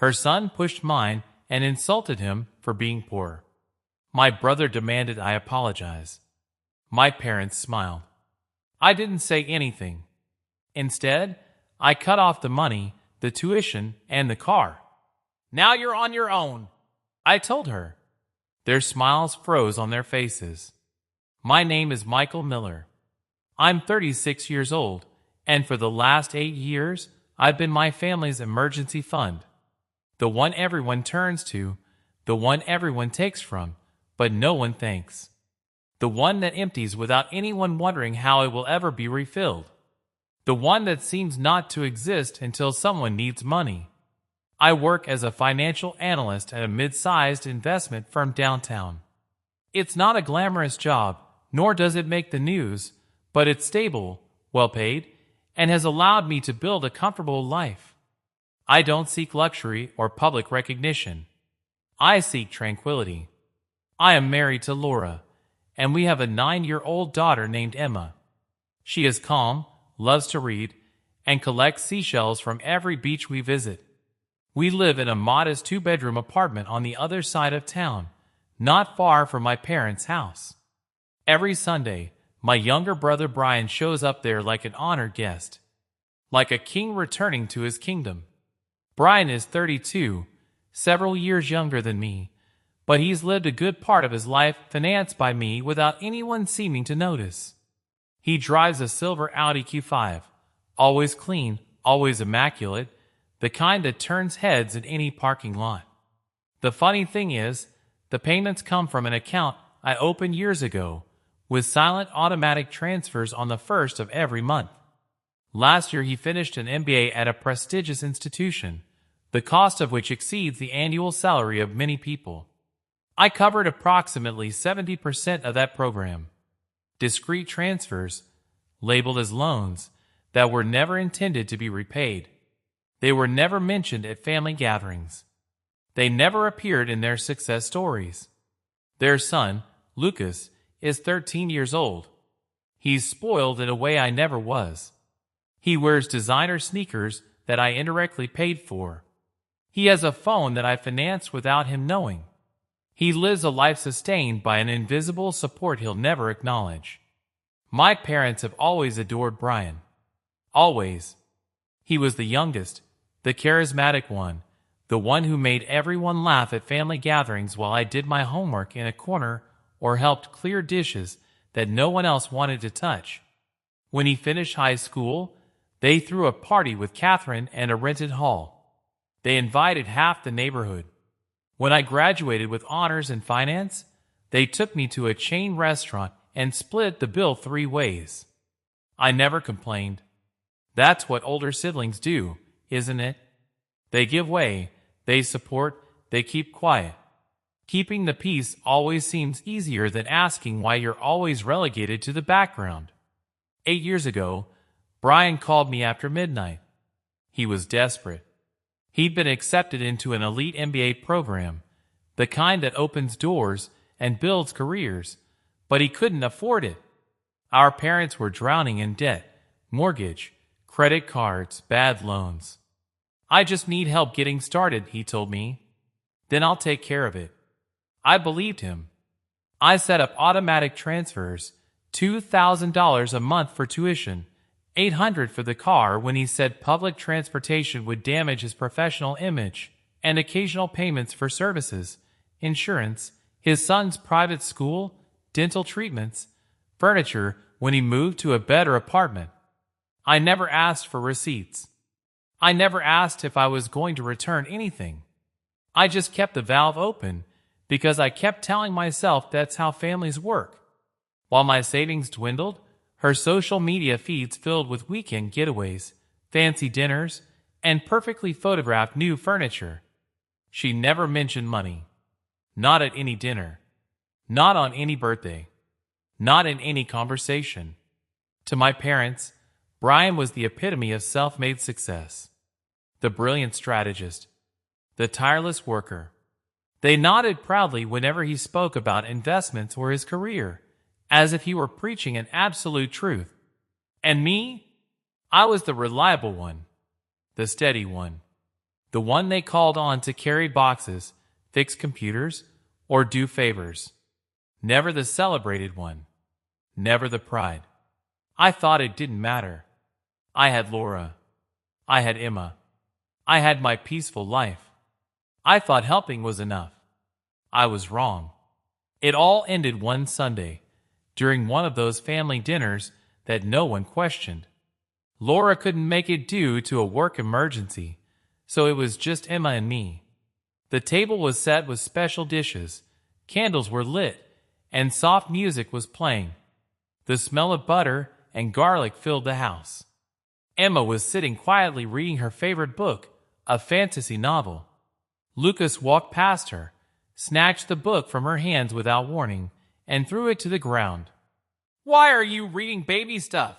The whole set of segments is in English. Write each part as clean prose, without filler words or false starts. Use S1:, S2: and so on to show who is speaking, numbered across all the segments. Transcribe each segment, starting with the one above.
S1: Her son pushed mine and insulted him for being poor. My brother demanded I apologize. My parents smiled. I didn't say anything. Instead, I cut off the money, the tuition, and the car. Now you're on your own, I told her. Their smiles froze on their faces. My name is Michael Miller. I'm 36 years old, and for the last 8 years, I've been my family's emergency fund. The one everyone turns to, the one everyone takes from, but no one thanks. The one that empties without anyone wondering how it will ever be refilled. The one that seems not to exist until someone needs money. I work as a financial analyst at a mid-sized investment firm downtown. It's not a glamorous job, nor does it make the news, but it's stable, well-paid, and has allowed me to build a comfortable life. I don't seek luxury or public recognition. I seek tranquility. I am married to Laura, and we have a 9-year-old daughter named Emma. She is calm, loves to read, and collects seashells from every beach we visit. We live in a modest 2-bedroom apartment on the other side of town, not far from my parents' house. Every Sunday, my younger brother Brian shows up there like an honored guest, like a king returning to his kingdom. Brian is 32, several years younger than me, but he's lived a good part of his life financed by me without anyone seeming to notice. He drives a silver Audi Q5, always clean, always immaculate, the kind that turns heads in any parking lot. The funny thing is, the payments come from an account I opened years ago, with silent automatic transfers on the first of every month. Last year he finished an MBA at a prestigious institution, the cost of which exceeds the annual salary of many people. I covered approximately 70% of that program. Discrete transfers, labeled as loans, that were never intended to be repaid. They were never mentioned at family gatherings. They never appeared in their success stories. Their son, Lucas, is 13 years old. He's spoiled in a way I never was. He wears designer sneakers that I indirectly paid for. He has a phone that I financed without him knowing. He lives a life sustained by an invisible support he'll never acknowledge. My parents have always adored Brian. Always. He was the youngest, the charismatic one, the one who made everyone laugh at family gatherings while I did my homework in a corner or helped clear dishes that no one else wanted to touch. When he finished high school, they threw a party with Catherine and a rented hall. They invited half the neighborhood. When I graduated with honors in finance, they took me to a chain restaurant and split the bill 3 ways. I never complained. That's what older siblings do, isn't it? They give way, they support, they keep quiet. Keeping the peace always seems easier than asking why you're always relegated to the background. 8 years ago, Brian called me after midnight. He was desperate. He'd been accepted into an elite MBA program, the kind that opens doors and builds careers, but he couldn't afford it. Our parents were drowning in debt, mortgage, credit cards, bad loans. I just need help getting started, he told me. Then I'll take care of it. I believed him. I set up automatic transfers, $2,000 a month for tuition, $800 for the car when he said public transportation would damage his professional image, and occasional payments for services, insurance, his son's private school, dental treatments, furniture when he moved to a better apartment. I never asked for receipts. I never asked if I was going to return anything. I just kept the valve open because I kept telling myself that's how families work. While my savings dwindled, her social media feeds filled with weekend getaways, fancy dinners, and perfectly photographed new furniture. She never mentioned money. Not at any dinner. Not on any birthday. Not in any conversation. To my parents, Brian was the epitome of self-made success. The brilliant strategist. The tireless worker. They nodded proudly whenever he spoke about investments or his career, as if he were preaching an absolute truth. And me? I was the reliable one. The steady one. The one they called on to carry boxes, fix computers, or do favors. Never the celebrated one. Never the pride. I thought it didn't matter. I had Laura. I had Emma. I had my peaceful life. I thought helping was enough. I was wrong. It all ended one Sunday, during one of those family dinners that no one questioned. Laura couldn't make it due to a work emergency, so it was just Emma and me. The table was set with special dishes, candles were lit, and soft music was playing. The smell of butter and garlic filled the house. Emma was sitting quietly reading her favorite book, a fantasy novel. Lucas walked past her, snatched the book from her hands without warning, and threw it to the ground. "Why are you reading baby stuff?"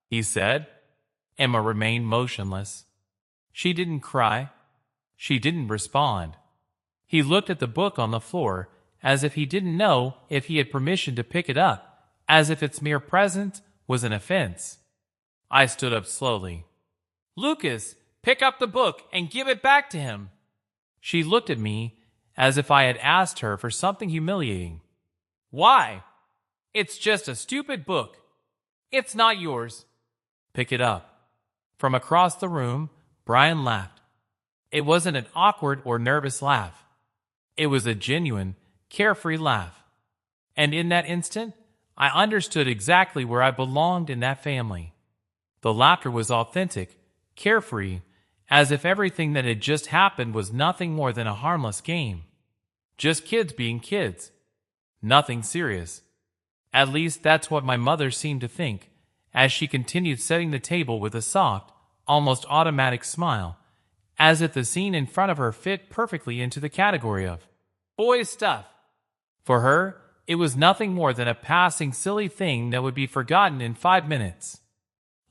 S1: he said. Emma remained motionless. She didn't cry. She didn't respond. He looked at the book on the floor as if he didn't know if he had permission to pick it up, as if its mere presence was an offense. I stood up slowly. "Lucas, pick up the book and give it back to him." She looked at me as if I had asked her for something humiliating. "Why? It's just a stupid book. It's not yours." "Pick it up." From across the room, Brian laughed. It wasn't an awkward or nervous laugh. It was a genuine, carefree laugh. And in that instant, I understood exactly where I belonged in that family. The laughter was authentic, carefree, as if everything that had just happened was nothing more than a harmless game. Just kids being kids. Nothing serious. At least that's what my mother seemed to think, as she continued setting the table with a soft, almost automatic smile, as if the scene in front of her fit perfectly into the category of boys' stuff. For her, it was nothing more than a passing silly thing that would be forgotten in 5 minutes.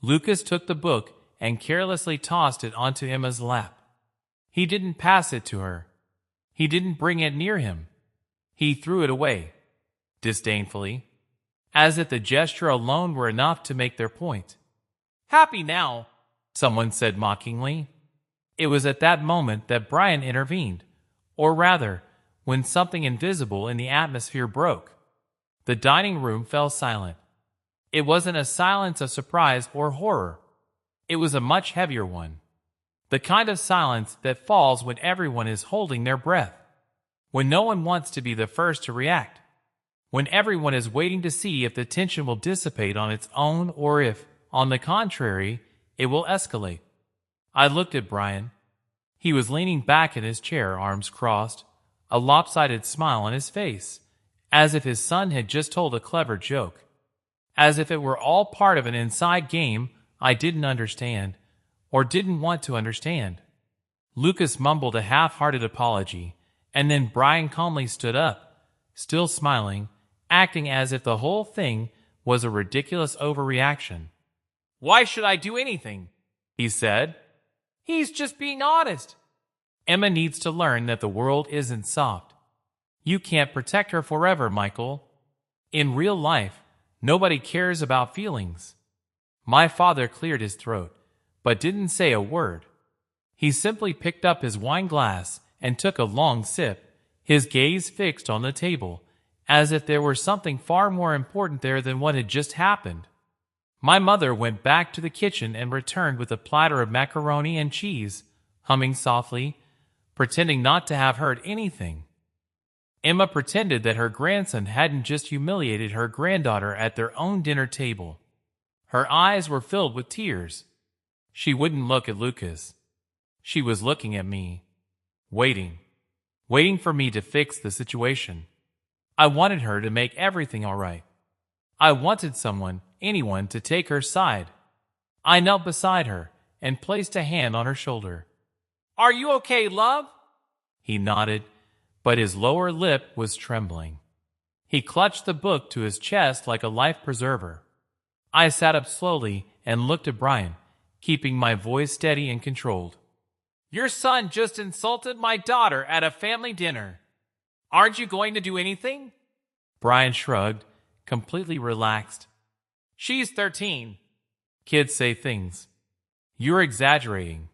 S1: Lucas took the book and carelessly tossed it onto Emma's lap. He didn't pass it to her. He didn't bring it near him. He threw it away, disdainfully, as if the gesture alone were enough to make their point. "Happy now," someone said mockingly. It was at that moment that Brian intervened, or rather, when something invisible in the atmosphere broke. The dining room fell silent. It wasn't a silence of surprise or horror. It was a much heavier one. The kind of silence that falls when everyone is holding their breath. When no one wants to be the first to react. When everyone is waiting to see if the tension will dissipate on its own or if, on the contrary, it will escalate. I looked at Brian. He was leaning back in his chair, arms crossed, a lopsided smile on his face, as if his son had just told a clever joke. As if it were all part of an inside game I didn't understand, or didn't want to understand. Lucas mumbled a half-hearted apology, and then Brian calmly stood up, still smiling, acting as if the whole thing was a ridiculous overreaction. "Why should I do anything?" he said. "He's just being honest." Emma needs to learn that the world isn't soft. You can't protect her forever, Michael. In real life, nobody cares about feelings. My father cleared his throat, but didn't say a word. He simply picked up his wine glass and took a long sip, his gaze fixed on the table, as if there were something far more important there than what had just happened. My mother went back to the kitchen and returned with a platter of macaroni and cheese, humming softly, pretending not to have heard anything. Emma pretended that her grandson hadn't just humiliated her granddaughter at their own dinner table. Her eyes were filled with tears. She wouldn't look at Lucas. She was looking at me, waiting for me to fix the situation. I wanted her to make everything all right. I wanted someone, anyone, to take her side. I knelt beside her and placed a hand on her shoulder. "Are you okay, love?" He nodded, but his lower lip was trembling. He clutched the book to his chest like a life preserver. I sat up slowly and looked at Brian, keeping my voice steady and controlled. "Your son just insulted my daughter at a family dinner. Aren't you going to do anything?" Brian shrugged, completely relaxed. "She's 13. Kids say things. You're exaggerating."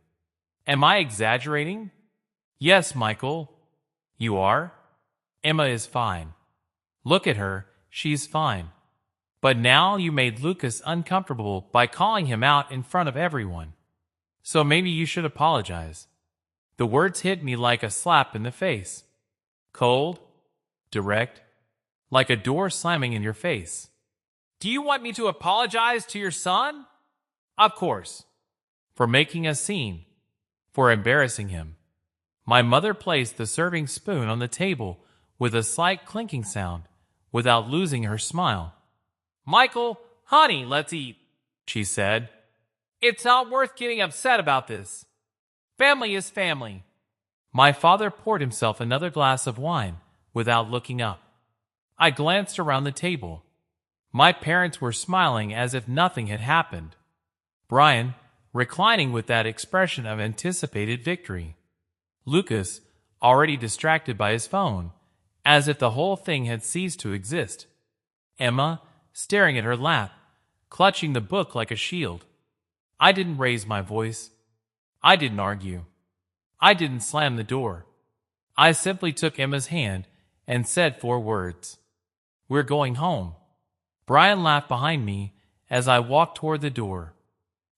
S1: "Am I exaggerating?" Yes, Michael. You are? Emma is fine. Look at her, she's fine. But now you made Lucas uncomfortable by calling him out in front of everyone. So maybe you should apologize. The words hit me like a slap in the face. Cold, direct, like a door slamming in your face. Do you want me to apologize to your son? Of course. For making a scene. For embarrassing him. My mother placed the serving spoon on the table with a slight clinking sound without losing her smile. Michael, honey, let's eat, she said. It's not worth getting upset about this. Family is family. My father poured himself another glass of wine without looking up. I glanced around the table. My parents were smiling as if nothing had happened. Brian, reclining with that expression of anticipated victory. Lucas, already distracted by his phone, as if the whole thing had ceased to exist. Emma, staring at her lap, clutching the book like a shield. I didn't raise my voice. I didn't argue. I didn't slam the door. I simply took Emma's hand and said 4 words. We're going home. Brian laughed behind me as I walked toward the door.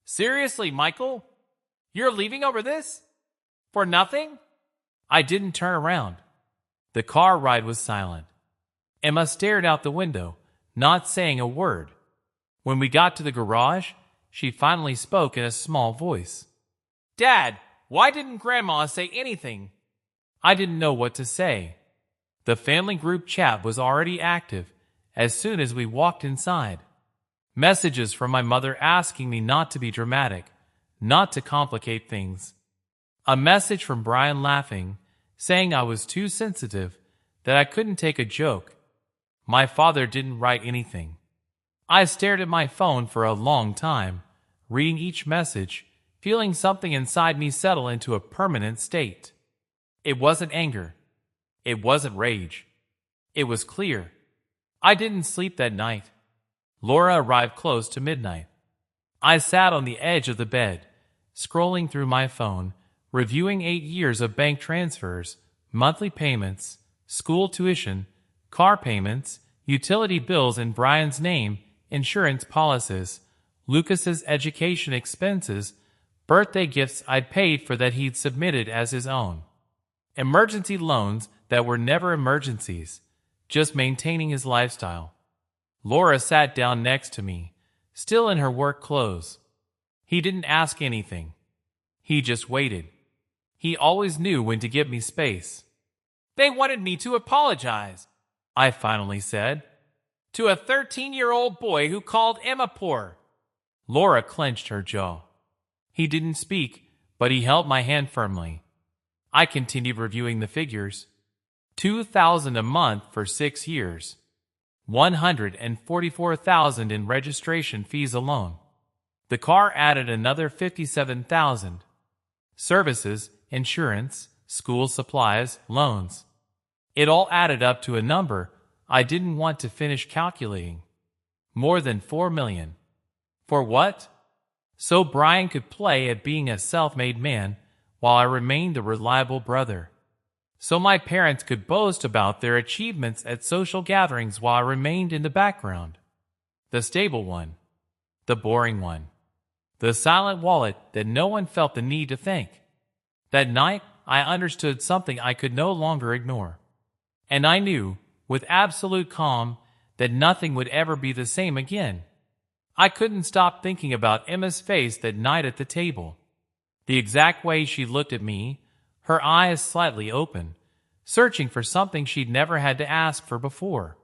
S1: Seriously, Michael? You're leaving over this? For nothing? I didn't turn around. The car ride was silent. Emma stared out the window, not saying a word. When we got to the garage, she finally spoke in a small voice. Dad, why didn't Grandma say anything? I didn't know what to say. The family group chat was already active as soon as we walked inside. Messages from my mother asking me not to be dramatic, not to complicate things. A message from Brian laughing, saying I was too sensitive, that I couldn't take a joke. My father didn't write anything. I stared at my phone for a long time, reading each message, feeling something inside me settle into a permanent state. It wasn't anger. It wasn't rage. It was clear. I didn't sleep that night. Laura arrived close to midnight. I sat on the edge of the bed, scrolling through my phone, reviewing 8 years of bank transfers, monthly payments, school tuition, car payments, utility bills in Brian's name, insurance policies, Lucas's education expenses, birthday gifts I'd paid for that he'd submitted as his own. Emergency loans that were never emergencies, just maintaining his lifestyle. Laura sat down next to me, still in her work clothes. He didn't ask anything. He just waited. He always knew when to give me space. They wanted me to apologize, I finally said, to a 13-year-old boy who called Emma poor. Laura clenched her jaw. He didn't speak, but he held my hand firmly. I continued reviewing the figures. $2,000 a month for 6 years. $144,000 in registration fees alone. The car added another $57,000. Services, insurance, school supplies, loans. It all added up to a number I didn't want to finish calculating. More than $4 million. For what? So Brian could play at being a self-made man while I remained a reliable brother. So my parents could boast about their achievements at social gatherings while I remained in the background. The stable one. The boring one. The silent wallet that no one felt the need to thank. That night, I understood something I could no longer ignore. And I knew, with absolute calm, that nothing would ever be the same again. I couldn't stop thinking about Emma's face that night at the table. The exact way she looked at me, her eyes slightly open, searching for something she'd never had to ask for before.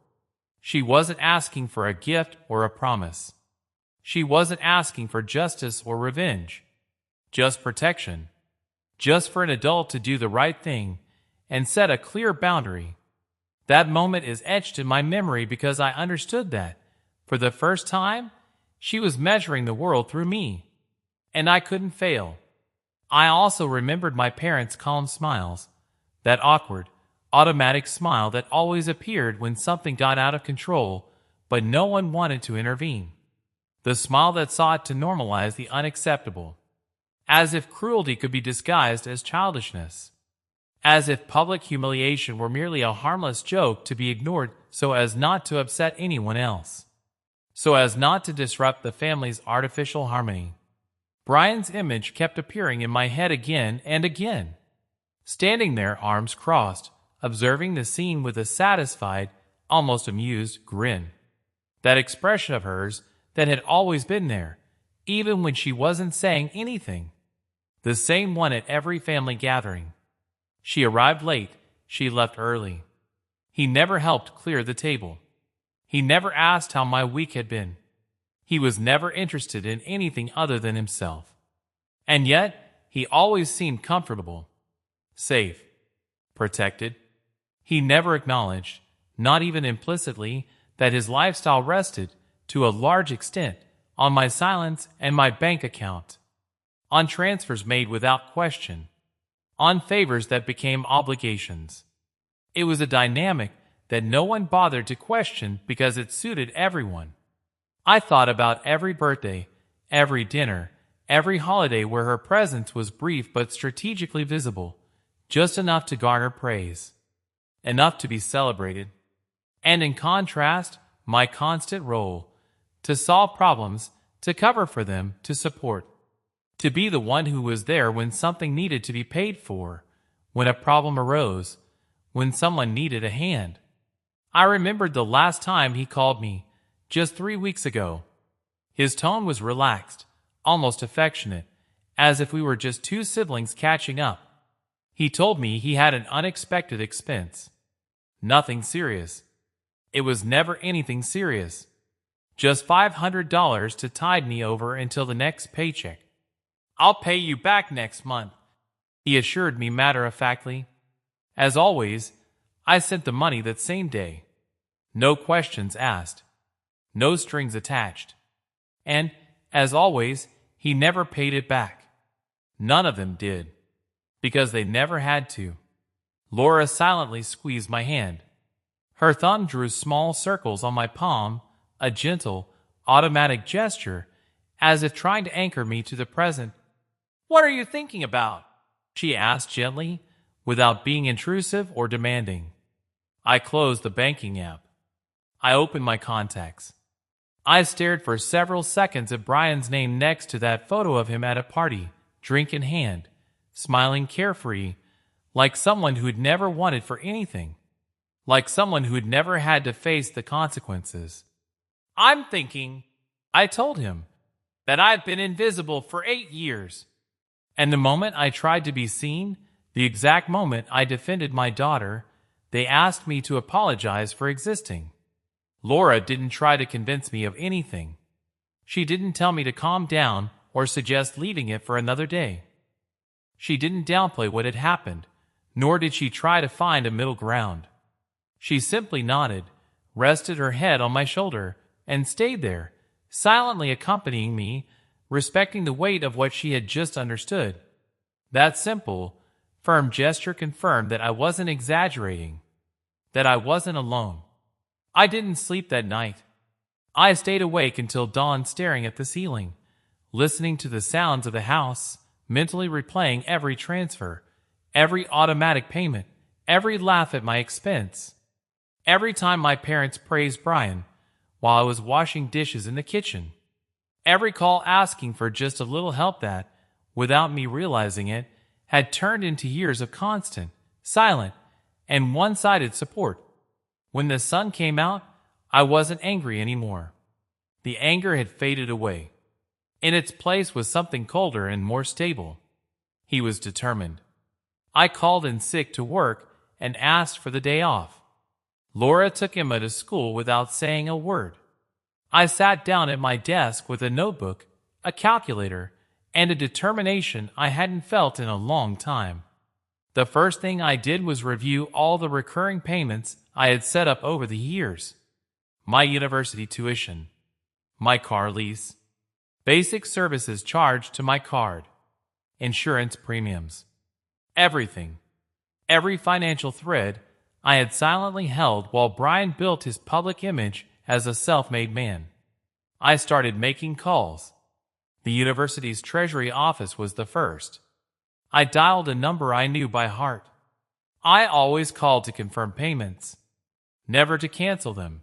S1: She wasn't asking for a gift or a promise. She wasn't asking for justice or revenge. Just protection. Just for an adult to do the right thing and set a clear boundary. That moment is etched in my memory because I understood that, for the first time, she was measuring the world through me. And I couldn't fail. I also remembered my parents' calm smiles, that awkward, automatic smile that always appeared when something got out of control, but no one wanted to intervene. The smile that sought to normalize the unacceptable, as if cruelty could be disguised as childishness. as if public humiliation were merely a harmless joke to be ignored so as not to upset anyone else, so as not to disrupt the family's artificial harmony. Brian's image kept appearing in my head again and again, standing there, arms crossed, observing the scene with a satisfied, almost amused grin. That expression of hers that had always been there, even when she wasn't saying anything. The same one at every family gathering. She arrived late, she left early. He never helped clear the table. He never asked how my week had been. He was never interested in anything other than himself. And yet, he always seemed comfortable, safe, protected. He never acknowledged, not even implicitly, that his lifestyle rested, to a large extent, on my silence and my bank account, on transfers made without question, on favors that became obligations. It was a dynamic that no one bothered to question because it suited everyone. I thought about every birthday, every dinner, every holiday where her presence was brief but strategically visible, just enough to garner praise, enough to be celebrated. And in contrast, my constant role, to solve problems, to cover for them, to support, to be the one who was there when something needed to be paid for, when a problem arose, when someone needed a hand. I remembered the last time he called me, just 3 weeks ago. His tone was relaxed, almost affectionate, as if we were just two siblings catching up. He told me he had an unexpected expense. Nothing serious. It was never anything serious. Just $500 to tide me over until the next paycheck. "I'll pay you back next month," he assured me matter-of-factly. As always, I sent the money that same day. No questions asked. No strings attached. And, as always, he never paid it back. None of them did. Because they never had to. Laura silently squeezed my hand. Her thumb drew small circles on my palm, a gentle, automatic gesture, as if trying to anchor me to the present. "What are you thinking about?" she asked gently, without being intrusive or demanding. I closed the banking app. I opened my contacts. I stared for several seconds at Brian's name next to that photo of him at a party, drink in hand, smiling carefree, like someone who'd never wanted for anything, like someone who'd never had to face the consequences. "I'm thinking," I told him, "that I've been invisible for 8 years. And the moment I tried to be seen, the exact moment I defended my daughter, they asked me to apologize for existing. Laura didn't try to convince me of anything. She didn't tell me to calm down or suggest leaving it for another day. She didn't downplay what had happened, nor did she try to find a middle ground. She simply nodded, rested her head on my shoulder, and stayed there, silently accompanying me, respecting the weight of what she had just understood. That simple, firm gesture confirmed that I wasn't exaggerating, that I wasn't alone. I didn't sleep that night. I stayed awake until dawn, staring at the ceiling, listening to the sounds of the house, mentally replaying every transfer, every automatic payment, every laugh at my expense. Every time my parents praised Brian while I was washing dishes in the kitchen. Every call asking for just a little help that, without me realizing it, had turned into years of constant, silent, and one-sided support. When the sun came out, I wasn't angry anymore. The anger had faded away. In its place was something colder and more stable. He was determined. I called in sick to work and asked for the day off. Laura took Emma to school without saying a word. I sat down at my desk with a notebook, a calculator, and a determination I hadn't felt in a long time. The first thing I did was review all the recurring payments I had set up over the years. My university tuition, my car lease, basic services charged to my card, insurance premiums, everything, every financial thread I had silently held while Brian built his public image as a self-made man. I started making calls. The university's treasury office was the first. I dialed a number I knew by heart. I always called to confirm payments, never to cancel them.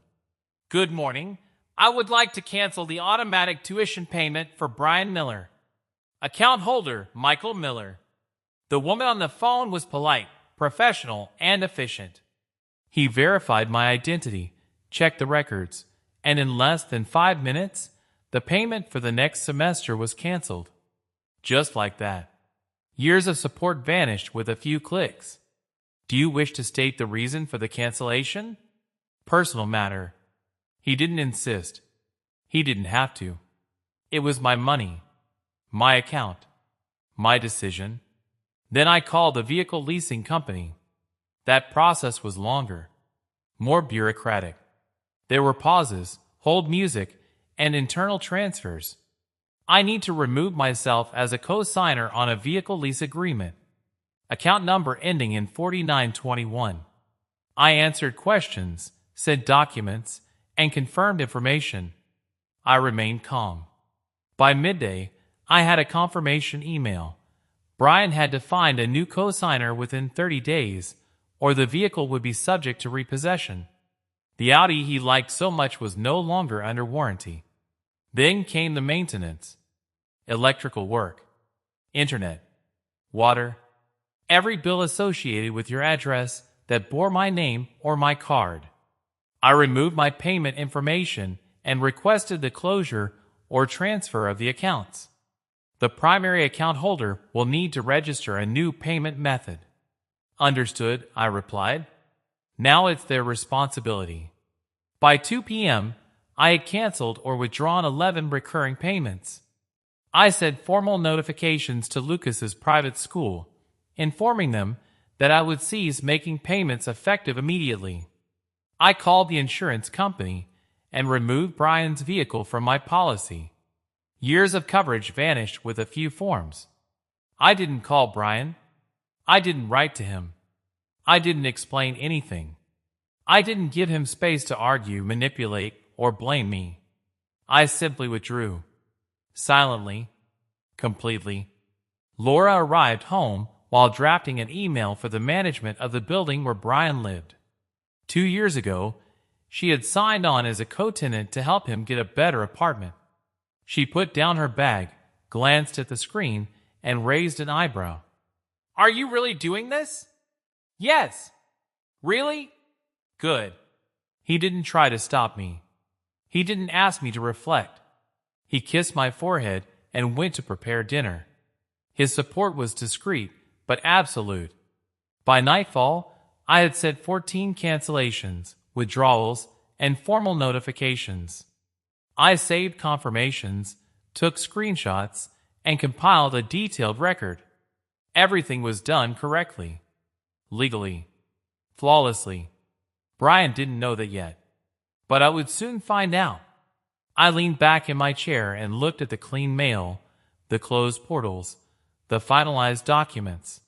S1: Good morning. I would like to cancel the automatic tuition payment for Brian Miller. Account holder, Michael Miller. The woman on the phone was polite, professional, and efficient. He verified my identity, checked the records, and in less than 5 minutes, the payment for the next semester was canceled. Just like that. Years of support vanished with a few clicks. Do you wish to state the reason for the cancellation? Personal matter. He didn't insist. He didn't have to. It was my money, my account, my decision. Then I called the vehicle leasing company. That process was longer, more bureaucratic. There were pauses, hold music, and internal transfers. I need to remove myself as a co-signer on a vehicle lease agreement. Account number ending in 4921. I answered questions, sent documents, and confirmed information. I remained calm. By midday, I had a confirmation email. Brian had to find a new co-signer within 30 days, or the vehicle would be subject to repossession. The Audi he liked so much was no longer under warranty. Then came the maintenance. Electrical work, internet, water, every bill associated with your address that bore my name or my card. I removed my payment information and requested the closure or transfer of the accounts. The primary account holder will need to register a new payment method. Understood, I replied. Now it's their responsibility. By 2 p.m., I had canceled or withdrawn 11 recurring payments. I sent formal notifications to Lucas's private school, informing them that I would cease making payments effective immediately. I called the insurance company and removed Brian's vehicle from my policy. Years of coverage vanished with a few forms. I didn't call Brian. I didn't write to him. I didn't explain anything. I didn't give him space to argue, manipulate, or blame me. I simply withdrew. Silently, completely. Laura arrived home while drafting an email for the management of the building where Brian lived. 2 years ago, she had signed on as a co-tenant to help him get a better apartment. She put down her bag, glanced at the screen, and raised an eyebrow. Are you really doing this? Yes. Really? Good. He didn't try to stop me. He didn't ask me to reflect. He kissed my forehead and went to prepare dinner. His support was discreet, but absolute. By nightfall, I had sent 14 cancellations, withdrawals, and formal notifications. I saved confirmations, took screenshots, and compiled a detailed record. Everything was done correctly, legally, flawlessly. Brian didn't know that yet, but I would soon find out. I leaned back in my chair and looked at the clean mail, the closed portals, the finalized documents.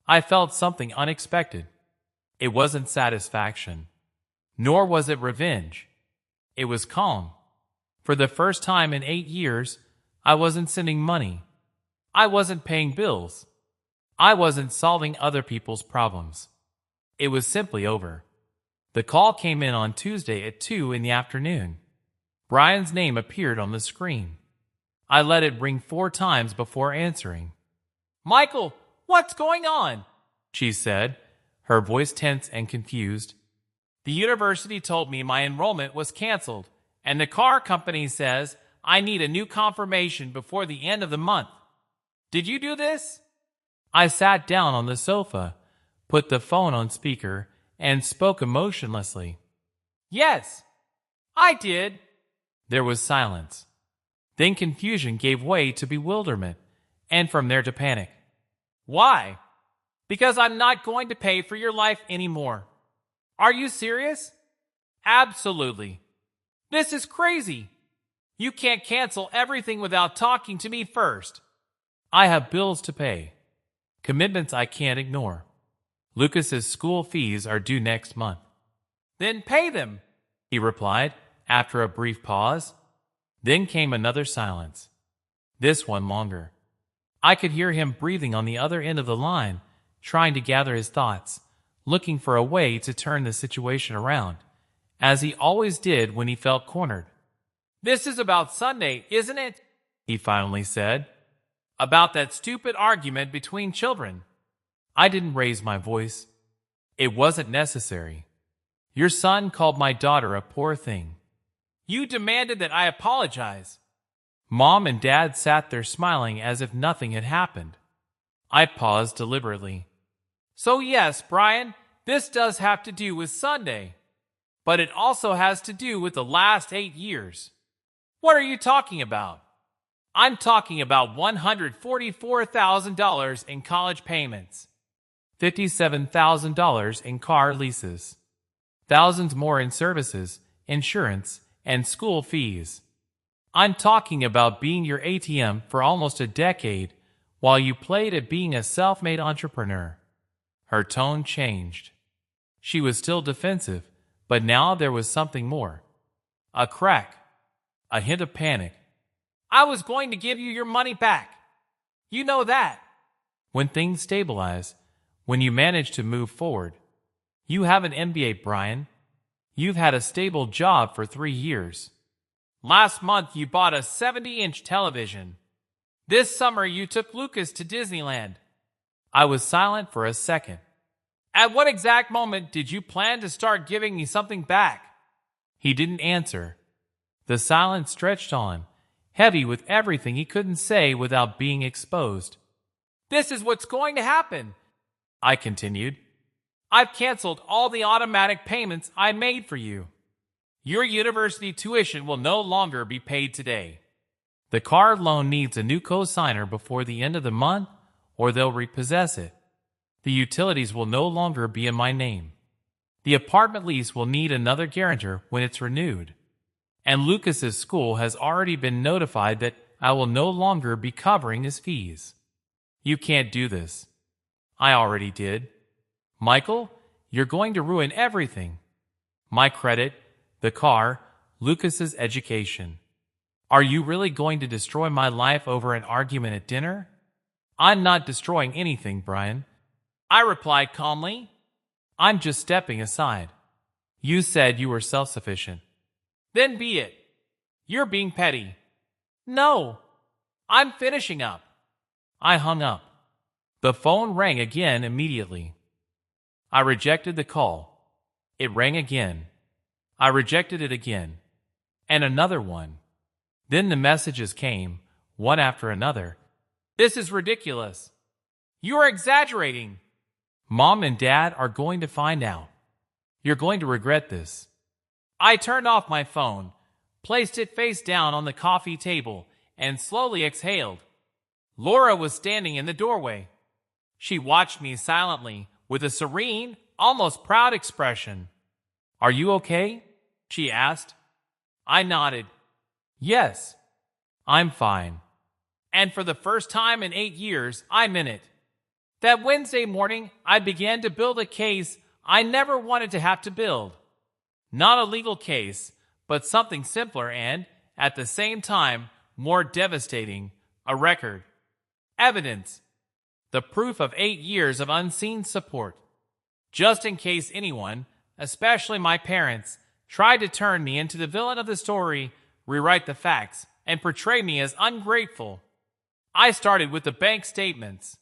S1: I felt something unexpected. It wasn't satisfaction, nor was it revenge. It was calm. For the first time in 8 years, I wasn't sending money. I wasn't paying bills. I wasn't solving other people's problems. It was simply over. The call came in on Tuesday at 2 in the afternoon. Brian's name appeared on the screen. I let it ring 4 times before answering. Michael, what's going on? She said, her voice tense and confused. The university told me my enrollment was canceled, and the car company says I need a new confirmation before the end of the month. Did you do this? I sat down on the sofa, put the phone on speaker, and spoke emotionlessly. Yes, I did. There was silence. Then confusion gave way to bewilderment, and from there to panic. Why? Because I'm not going to pay for your life anymore. Are you serious? Absolutely. This is crazy. You can't cancel everything without talking to me first. I have bills to pay. Commitments I can't ignore. Lucas's school fees are due next month. Then pay them, he replied after a brief pause. Then came another silence. This one longer. I could hear him breathing on the other end of the line, trying to gather his thoughts, looking for a way to turn the situation around, as he always did when he felt cornered. "This is about Sunday, isn't it?" he finally said. "About that stupid argument between children." I didn't raise my voice. It wasn't necessary. "Your son called my daughter a poor thing. You demanded that I apologize." Mom and Dad sat there smiling as if nothing had happened. I paused deliberately. "So yes, Brian, this does have to do with Sunday. But it also has to do with the last 8 years." "What are you talking about?" "I'm talking about $144,000 in college payments, $57,000 in car leases, thousands more in services, insurance, and school fees. I'm talking about being your ATM for almost a decade while you played at being a self-made entrepreneur." Her tone changed. She was still defensive, but now there was something more. A crack. A hint of panic. "I was going to give you your money back. You know that." When things stabilize, when you manage to move forward, you have an MBA, Brian. You've had a stable job for 3 years. Last month you bought a 70-inch television. This summer you took Lucas to Disneyland. I was silent for a second. "At what exact moment did you plan to start giving me something back?" He didn't answer. The silence stretched on, heavy with everything he couldn't say without being exposed. "This is what's going to happen," I continued. "I've canceled all the automatic payments I made for you. Your university tuition will no longer be paid today. The car loan needs a new co-signer before the end of the month, or they'll repossess it. The utilities will no longer be in my name. The apartment lease will need another guarantor when it's renewed. And Lucas's school has already been notified that I will no longer be covering his fees. You can't do this. I already did. Michael, you're going to ruin everything. My credit, the car, Lucas's education. Are you really going to destroy my life over an argument at dinner?" "I'm not destroying anything, Brian," I replied calmly. "I'm just stepping aside. You said you were self-sufficient. Then be it. You're being petty." "No, I'm finishing up." I hung up. The phone rang again immediately. I rejected the call. It rang again. I rejected it again. And another one. Then the messages came, one after another. "This is ridiculous. You're exaggerating. Mom and Dad are going to find out. You're going to regret this." I turned off my phone, placed it face down on the coffee table, and slowly exhaled. Laura was standing in the doorway. She watched me silently, with a serene, almost proud expression. "Are you okay?" she asked. I nodded. "Yes, I'm fine." And for the first time in 8 years, I meant it. That Wednesday morning, I began to build a case I never wanted to have to build. Not a legal case, but something simpler and, at the same time, more devastating, a record. Evidence. The proof of 8 years of unseen support. Just in case anyone, especially my parents, tried to turn me into the villain of the story, rewrite the facts, and portray me as ungrateful. I started with the bank statements.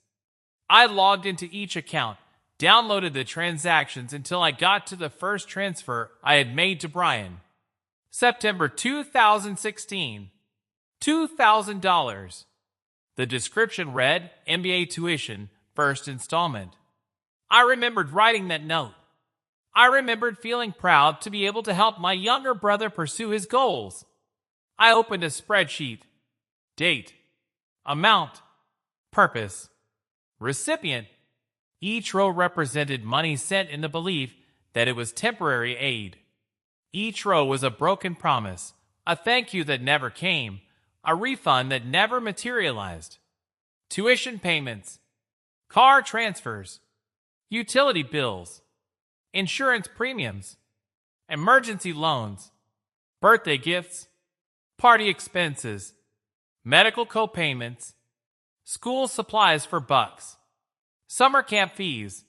S1: I logged into each account, downloaded the transactions until I got to the first transfer I had made to Brian. September 2016. $2,000. The description read, MBA tuition, first installment. I remembered writing that note. I remembered feeling proud to be able to help my younger brother pursue his goals. I opened a spreadsheet. Date. Amount. Purpose. Recipient. Each row represented money sent in the belief that it was temporary aid. Each row was a broken promise, a thank you that never came, a refund that never materialized. Tuition payments. Car transfers. Utility bills. Insurance premiums. Emergency loans. Birthday gifts. Party expenses. Medical co-payments. School supplies for bucks. Summer camp fees.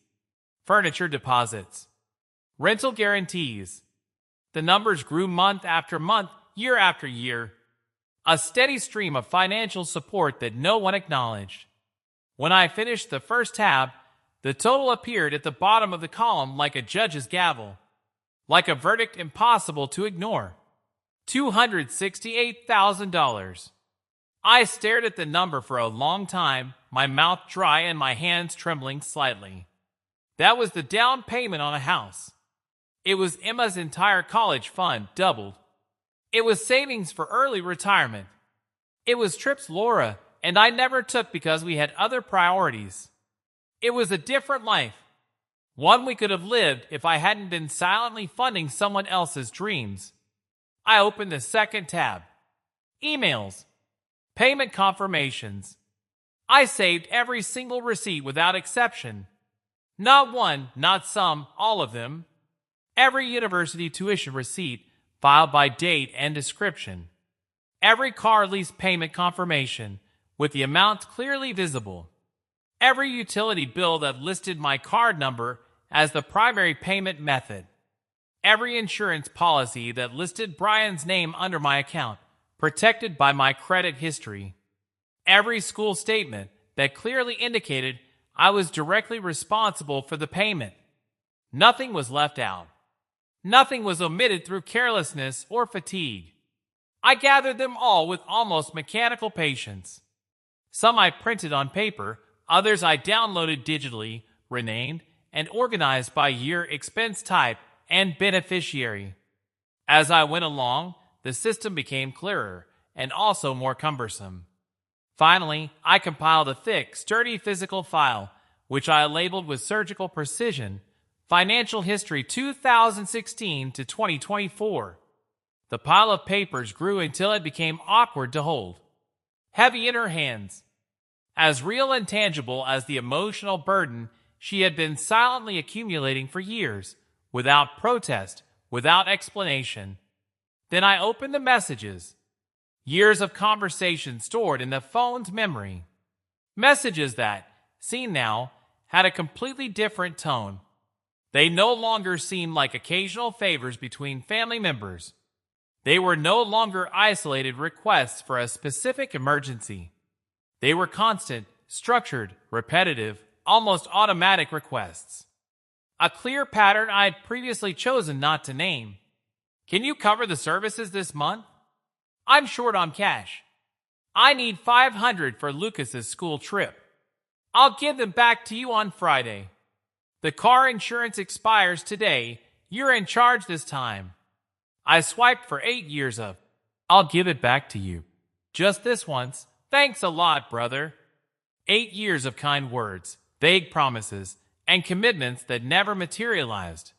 S1: furniture deposits, rental guarantees. The numbers grew month after month, year after year. A steady stream of financial support that no one acknowledged. When I finished the first tab, the total appeared at the bottom of the column like a judge's gavel, like a verdict impossible to ignore. $268,000. I stared at the number for a long time, my mouth dry and my hands trembling slightly. That was the down payment on a house. It was Emma's entire college fund doubled. It was savings for early retirement. It was trips Laura and I never took because we had other priorities. It was a different life. One we could have lived if I hadn't been silently funding someone else's dreams. I opened the second tab. Emails. Payment confirmations. I saved every single receipt without exception. Not one, not some, all of them. Every university tuition receipt filed by date and description. Every car lease payment confirmation with the amount clearly visible. Every utility bill that listed my card number as the primary payment method. Every insurance policy that listed Brian's name under my account, protected by my credit history. Every school statement that clearly indicated I was directly responsible for the payment. Nothing was left out. Nothing was omitted through carelessness or fatigue. I gathered them all with almost mechanical patience. Some I printed on paper, others I downloaded digitally, renamed, and organized by year, expense type, and beneficiary. As I went along, the system became clearer and also more cumbersome. Finally, I compiled a thick, sturdy physical file, which I labeled with surgical precision, Financial History 2016 to 2024. The pile of papers grew until it became awkward to hold. Heavy in her hands. As real and tangible as the emotional burden she had been silently accumulating for years, without protest, without explanation. Then I opened the messages. Years of conversation stored in the phone's memory. Messages that, seen now, had a completely different tone. They no longer seemed like occasional favors between family members. They were no longer isolated requests for a specific emergency. They were constant, structured, repetitive, almost automatic requests. A clear pattern I had previously chosen not to name. Can you cover the services this month? I'm short on cash. I need $500 for Lucas's school trip. I'll give them back to you on Friday. The car insurance expires today. You're in charge this time. I swiped for 8 years of, I'll give it back to you. Just this once. Thanks a lot, brother. 8 years of kind words, vague promises, and commitments that never materialized.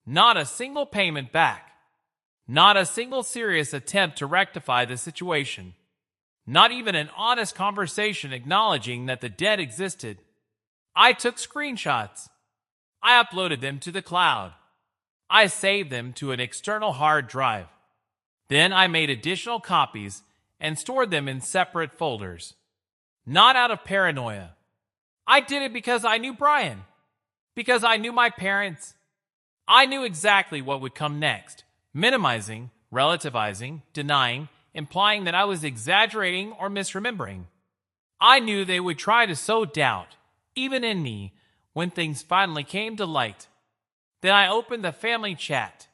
S1: Not a single payment back. Not a single serious attempt to rectify the situation. Not even an honest conversation acknowledging that the debt existed. I took screenshots. I uploaded them to the cloud. I saved them to an external hard drive. Then I made additional copies and stored them in separate folders. Not out of paranoia. I did it because I knew Brian. Because I knew my parents. I knew exactly what would come next. Minimizing, relativizing, denying, implying that I was exaggerating or misremembering. I knew they would try to sow doubt, even in me, when things finally came to light. Then I opened the family chat.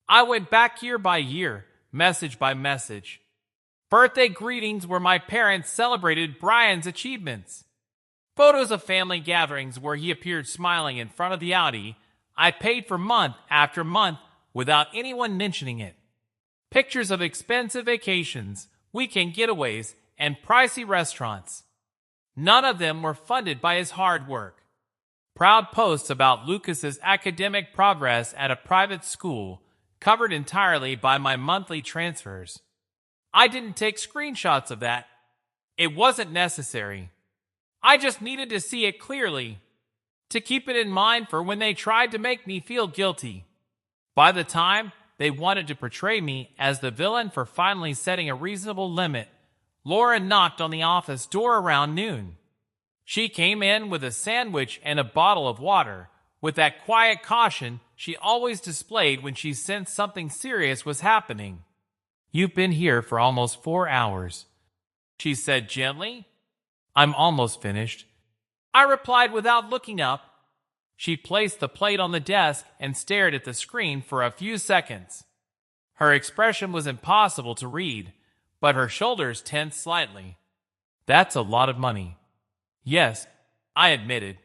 S1: I went back year by year, message by message. Birthday greetings where my parents celebrated Brian's achievements. Photos of family gatherings where he appeared smiling in front of the Audi I paid for month after month without anyone mentioning it. Pictures of expensive vacations, weekend getaways, and pricey restaurants. None of them were funded by his hard work. Proud posts about Lucas's academic progress at a private school, covered entirely by my monthly transfers. I didn't take screenshots of that. It wasn't necessary. I just needed to see it clearly, to keep it in mind for when they tried to make me feel guilty. By the time they wanted to portray me as the villain for finally setting a reasonable limit, Laura knocked on the office door around noon. She came in with a sandwich and a bottle of water, with that quiet caution she always displayed when she sensed something serious was happening. "You've been here for almost 4 hours," she said gently. "I'm almost finished," I replied without looking up. She placed the plate on the desk and stared at the screen for a few seconds. Her expression was impossible to read, but her shoulders tensed slightly. "That's a lot of money." "Yes," I admitted.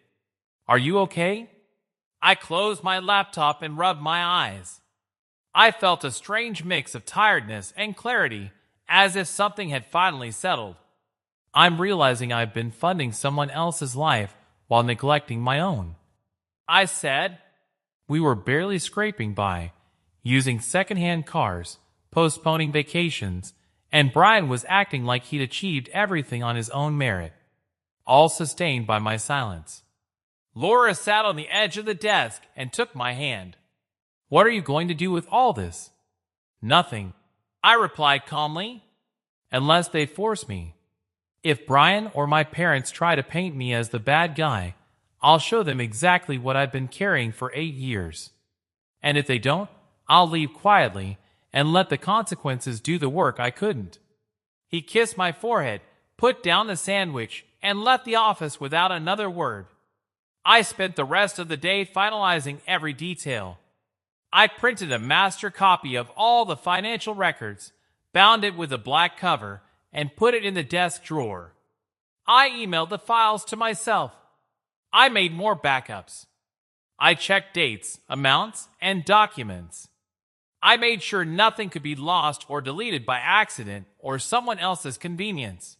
S1: "Are you okay?" I closed my laptop and rubbed my eyes. I felt a strange mix of tiredness and clarity, as if something had finally settled. "I'm realizing I've been funding someone else's life while neglecting my own," I said. "We were barely scraping by, using secondhand cars, postponing vacations, and Brian was acting like he'd achieved everything on his own merit, all sustained by my silence." Laura sat on the edge of the desk and took my hand. "What are you going to do with all this?" "Nothing," I replied calmly, "unless they force me. If Brian or my parents try to paint me as the bad guy, I'll show them exactly what I've been carrying for 8 years. And if they don't, I'll leave quietly and let the consequences do the work I couldn't." He kissed my forehead, put down the sandwich, and left the office without another word. I spent the rest of the day finalizing every detail. I printed a master copy of all the financial records, bound it with a black cover, and put it in the desk drawer. I emailed the files to myself. I made more backups. I checked dates, amounts, and documents. I made sure nothing could be lost or deleted by accident or someone else's convenience.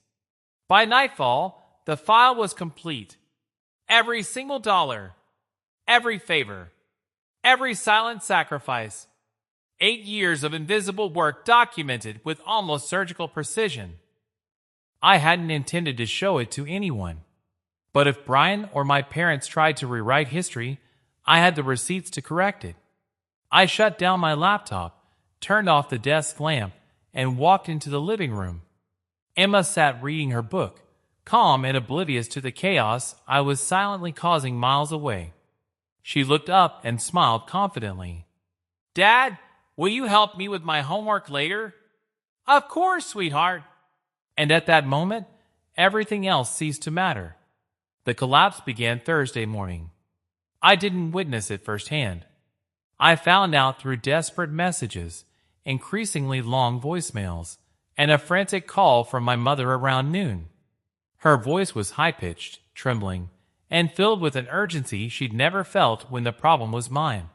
S1: By nightfall, the file was complete. Every single dollar, every favor, every silent sacrifice. 8 years of invisible work documented with almost surgical precision. I hadn't intended to show it to anyone. But if Brian or my parents tried to rewrite history, I had the receipts to correct it. I shut down my laptop, turned off the desk lamp, and walked into the living room. Emma sat reading her book, calm and oblivious to the chaos I was silently causing miles away. She looked up and smiled confidently. "Dad, will you help me with my homework later?" "Of course, sweetheart." And at that moment, everything else ceased to matter. The collapse began Thursday morning. I didn't witness it firsthand. I found out through desperate messages, increasingly long voicemails, and a frantic call from my mother around noon. Her voice was high-pitched, trembling, and filled with an urgency she'd never felt when the problem was mine.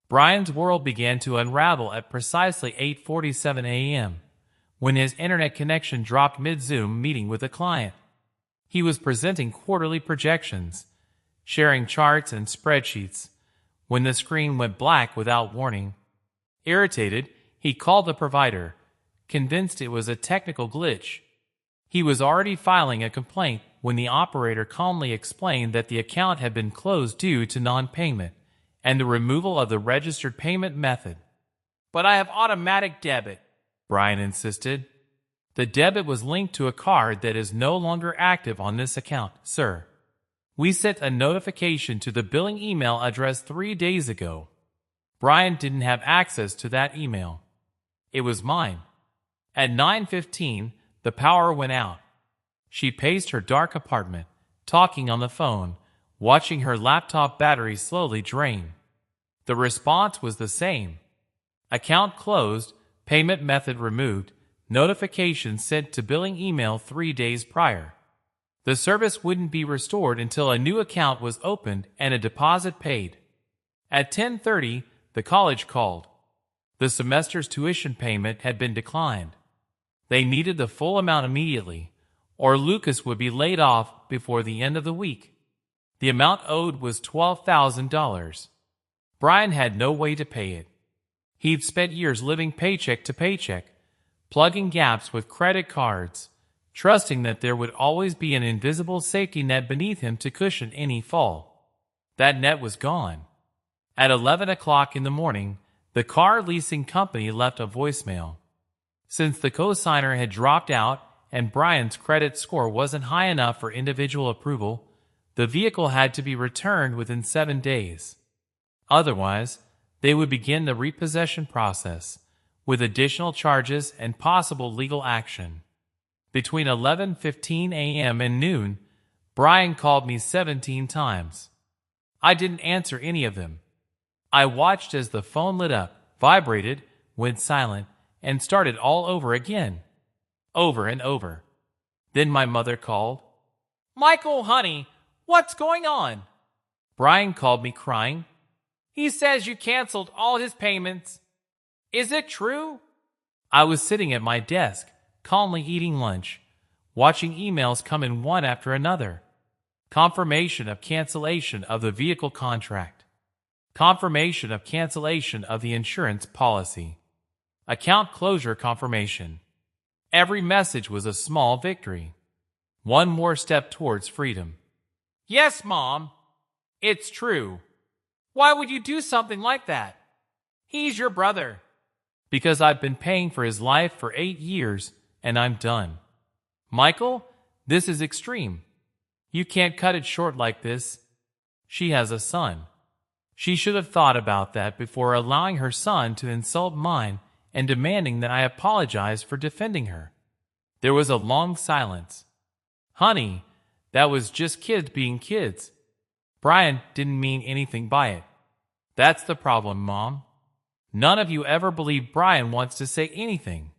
S1: Brian's world began to unravel at precisely 8:47 a.m., when his internet connection dropped mid-Zoom meeting with a client. He was presenting quarterly projections, sharing charts and spreadsheets, when the screen went black without warning. Irritated, he called the provider, convinced it was a technical glitch. He was already filing a complaint when the operator calmly explained that the account had been closed due to non-payment and the removal of the registered payment method. "But I have automatic debit," Brian insisted. "The debit was linked to a card that is no longer active on this account, sir. We sent a notification to the billing email address 3 days ago." Brian didn't have access to that email. It was mine. At 9:15, the power went out. She paced her dark apartment, talking on the phone, watching her laptop battery slowly drain. The response was the same. Account closed, payment method removed, notification sent to billing email 3 days prior. The service wouldn't be restored until a new account was opened and a deposit paid. At 10:30, the college called. The semester's tuition payment had been declined. They needed the full amount immediately, or Lucas would be laid off before the end of the week. The amount owed was $12,000. Brian had no way to pay it. He'd spent years living paycheck to paycheck, plugging gaps with credit cards, trusting that there would always be an invisible safety net beneath him to cushion any fall. That net was gone. At 11 o'clock in the morning, the car leasing company left a voicemail. Since the cosigner had dropped out and Brian's credit score wasn't high enough for individual approval, The vehicle had to be returned within 7 days. Otherwise, they would begin the repossession process, with additional charges and possible legal action. Between 11:15 a.m. and noon, Brian called me 17 times. I didn't answer any of them. I watched as the phone lit up, vibrated, went silent, and started all over again. Over and over. Then my mother called. "Michael, honey, what's going on?" Brian called me crying. "He says you canceled all his payments. Is it true?" I was sitting at my desk, calmly eating lunch, watching emails come in one after another. Confirmation of cancellation of the vehicle contract. Confirmation of cancellation of the insurance policy. Account closure confirmation. Every message was a small victory. One more step towards freedom. "Yes, Mom. It's true. Why would you do something like that? He's your brother." "Because I've been paying for his life for 8 years, and I'm done." "Michael, this is extreme. You can't cut it short like this. She has a son. She should have thought about that before allowing her son to insult mine and demanding that I apologize for defending her." There was a long silence. "Honey, that was just kids being kids. Brian didn't mean anything by it." "That's the problem, Mom. None of you ever believe Brian wants to say anything.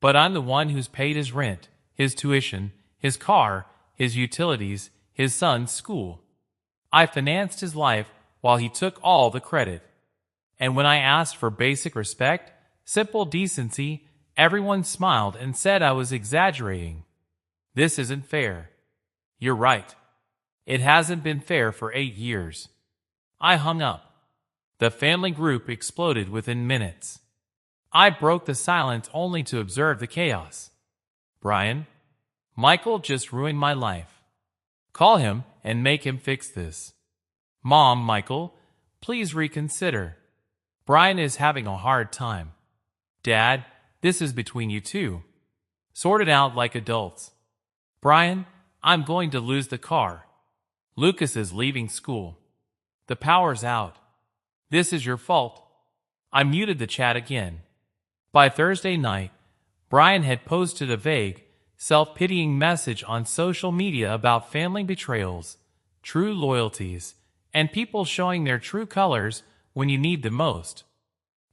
S1: But I'm the one who's paid his rent, his tuition, his car, his utilities, his son's school. I financed his life while he took all the credit. And when I asked for basic respect, simple decency, everyone smiled and said I was exaggerating. This isn't fair." "You're right. It hasn't been fair for 8 years." I hung up. The family group exploded within minutes. I broke the silence only to observe the chaos. "Brian, Michael just ruined my life. Call him and make him fix this." "Mom, Michael, please reconsider. Brian is having a hard time." "Dad, this is between you two. Sort it out like adults." "Brian, I'm going to lose the car. Lucas is leaving school. The power's out. This is your fault." I muted the chat again. By Thursday night, Brian had posted a vague, self-pitying message on social media about family betrayals, true loyalties, and people showing their true colors when you need them most.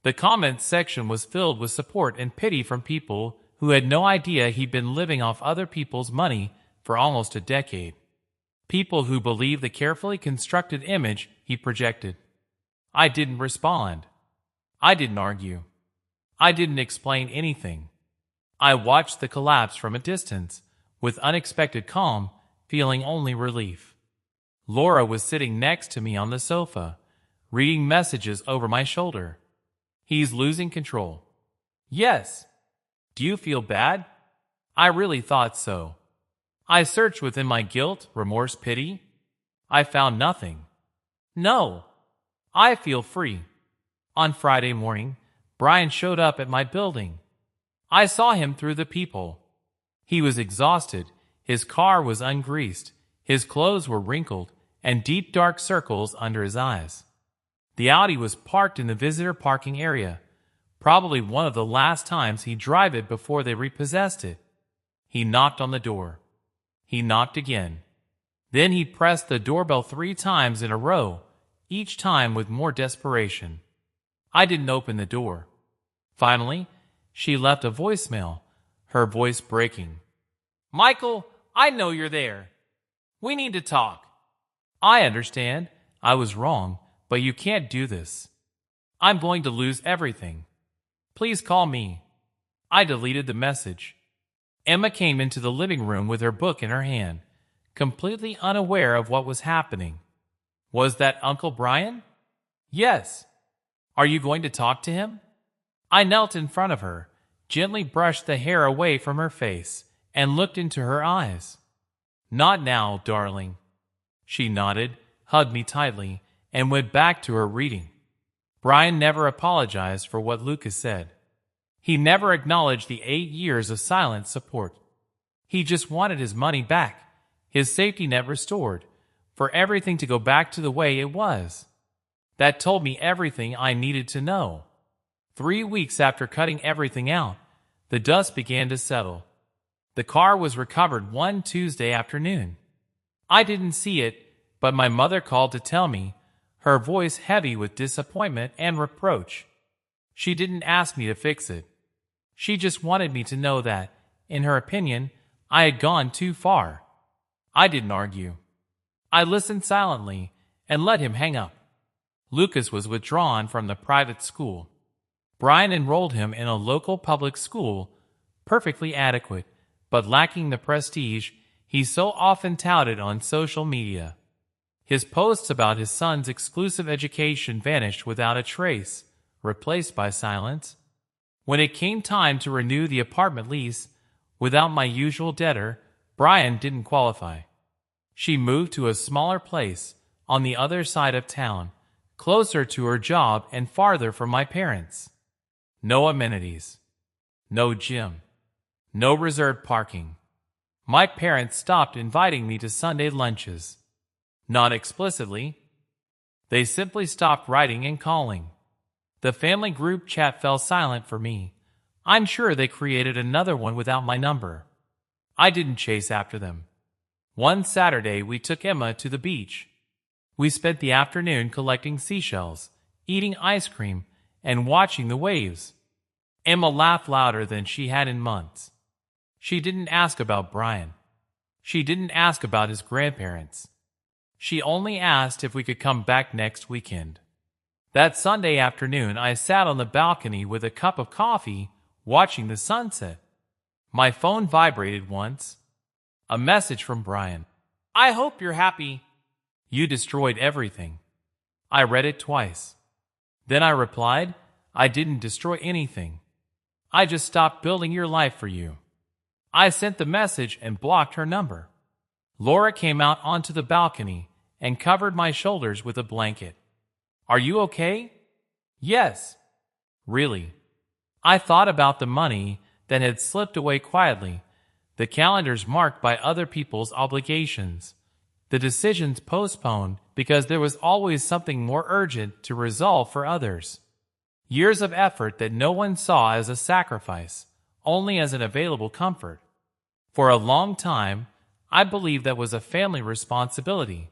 S1: The comments section was filled with support and pity from people who had no idea he'd been living off other people's money for almost a decade. People who believed the carefully constructed image he projected. I didn't respond. I didn't argue. I didn't explain anything. I watched the collapse from a distance, with unexpected calm, feeling only relief. Laura was sitting next to me on the sofa, reading messages over my shoulder. "He's losing control." "Yes." "Do you feel bad?" I really thought so. I searched within my guilt, remorse, pity. I found nothing. "No. I feel free." On Friday morning, Brian showed up at my building. I saw him through the peephole. He was exhausted, his car was ungreased, his clothes were wrinkled, and deep dark circles under his eyes. The Audi was parked in the visitor parking area, probably one of the last times he'd drive it before they repossessed it. He knocked on the door. He knocked again. Then he pressed the doorbell 3 times in a row, each time with more desperation. I didn't open the door. Finally, she left a voicemail, her voice breaking. "Michael, I know you're there. We need to talk." "I understand. I was wrong, but you can't do this. I'm going to lose everything. Please call me." I deleted the message. Emma came into the living room with her book in her hand, completely unaware of what was happening. "Was that Uncle Brian?" "Yes." "Are you going to talk to him?" I knelt in front of her, gently brushed the hair away from her face, and looked into her eyes. "Not now, darling." She nodded, hugged me tightly, and went back to her reading. Brian never apologized for what Lucas said. He never acknowledged the 8 years of silent support. He just wanted his money back, his safety net restored, for everything to go back to the way it was. That told me everything I needed to know. 3 weeks after cutting everything out, the dust began to settle. The car was recovered one Tuesday afternoon. I didn't see it, but my mother called to tell me, her voice heavy with disappointment and reproach. She didn't ask me to fix it. She just wanted me to know that, in her opinion, I had gone too far. I didn't argue. I listened silently and let him hang up. Lucas was withdrawn from the private school. Brian enrolled him in a local public school, perfectly adequate, but lacking the prestige he so often touted on social media. His posts about his son's exclusive education vanished without a trace, replaced by silence. When it came time to renew the apartment lease, without my usual debtor, Brian didn't qualify. She moved to a smaller place on the other side of town, closer to her job and farther from my parents. No amenities. No gym. No reserved parking. My parents stopped inviting me to Sunday lunches. Not explicitly. They simply stopped writing and calling. The family group chat fell silent for me. I'm sure they created another one without my number. I didn't chase after them. One Saturday, we took Emma to the beach. We spent the afternoon collecting seashells, eating ice cream, and watching the waves. Emma laughed louder than she had in months. She didn't ask about Brian. She didn't ask about his grandparents. She only asked if we could come back next weekend. That Sunday afternoon, I sat on the balcony with a cup of coffee, watching the sunset. My phone vibrated once. A message from Brian. I hope you're happy. You destroyed everything. I read it twice. Then I replied, I didn't destroy anything. I just stopped building your life for you. I sent the message and blocked her number. Laura came out onto the balcony and covered my shoulders with a blanket. Are you okay? Yes. Really? I thought about the money that had slipped away quietly, the calendars marked by other people's obligations, the decisions postponed because there was always something more urgent to resolve for others. Years of effort that no one saw as a sacrifice, only as an available comfort. For a long time, I believed that was a family responsibility.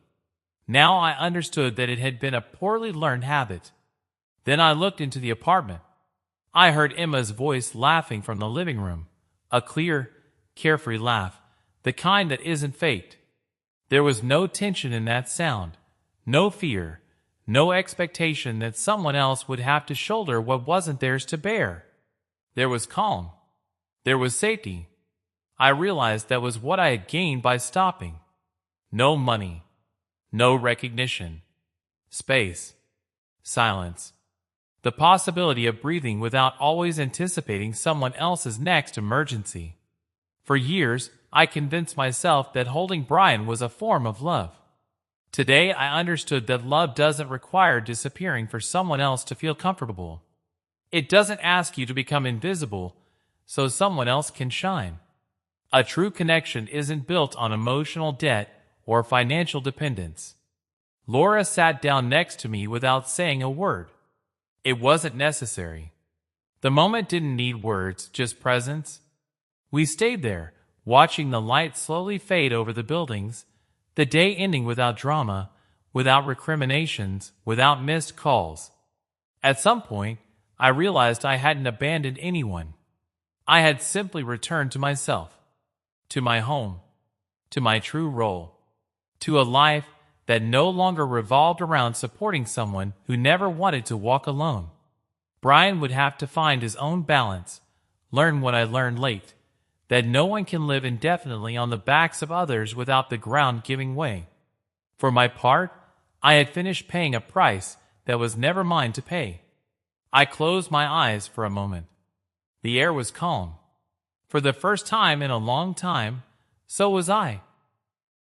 S1: Now I understood that it had been a poorly learned habit. Then I looked into the apartment. I heard Emma's voice laughing from the living room, a clear, carefree laugh, the kind that isn't faked. There was no tension in that sound, no fear, no expectation that someone else would have to shoulder what wasn't theirs to bear. There was calm. There was safety. I realized that was what I had gained by stopping. No money. No recognition. Space. Silence. The possibility of breathing without always anticipating someone else's next emergency. For years, I convinced myself that holding Brian was a form of love. Today, I understood that love doesn't require disappearing for someone else to feel comfortable. It doesn't ask you to become invisible so someone else can shine. A true connection isn't built on emotional debt or financial dependence. Laura sat down next to me without saying a word. It wasn't necessary. The moment didn't need words, just presence. We stayed there, watching the light slowly fade over the buildings, the day ending without drama, without recriminations, without missed calls. At some point, I realized I hadn't abandoned anyone. I had simply returned to myself, to my home, to my true role, to a life that no longer revolved around supporting someone who never wanted to walk alone. Brian would have to find his own balance, learn what I learned late, that no one can live indefinitely on the backs of others without the ground giving way. For my part, I had finished paying a price that was never mine to pay. I closed my eyes for a moment. The air was calm. For the first time in a long time, so was I.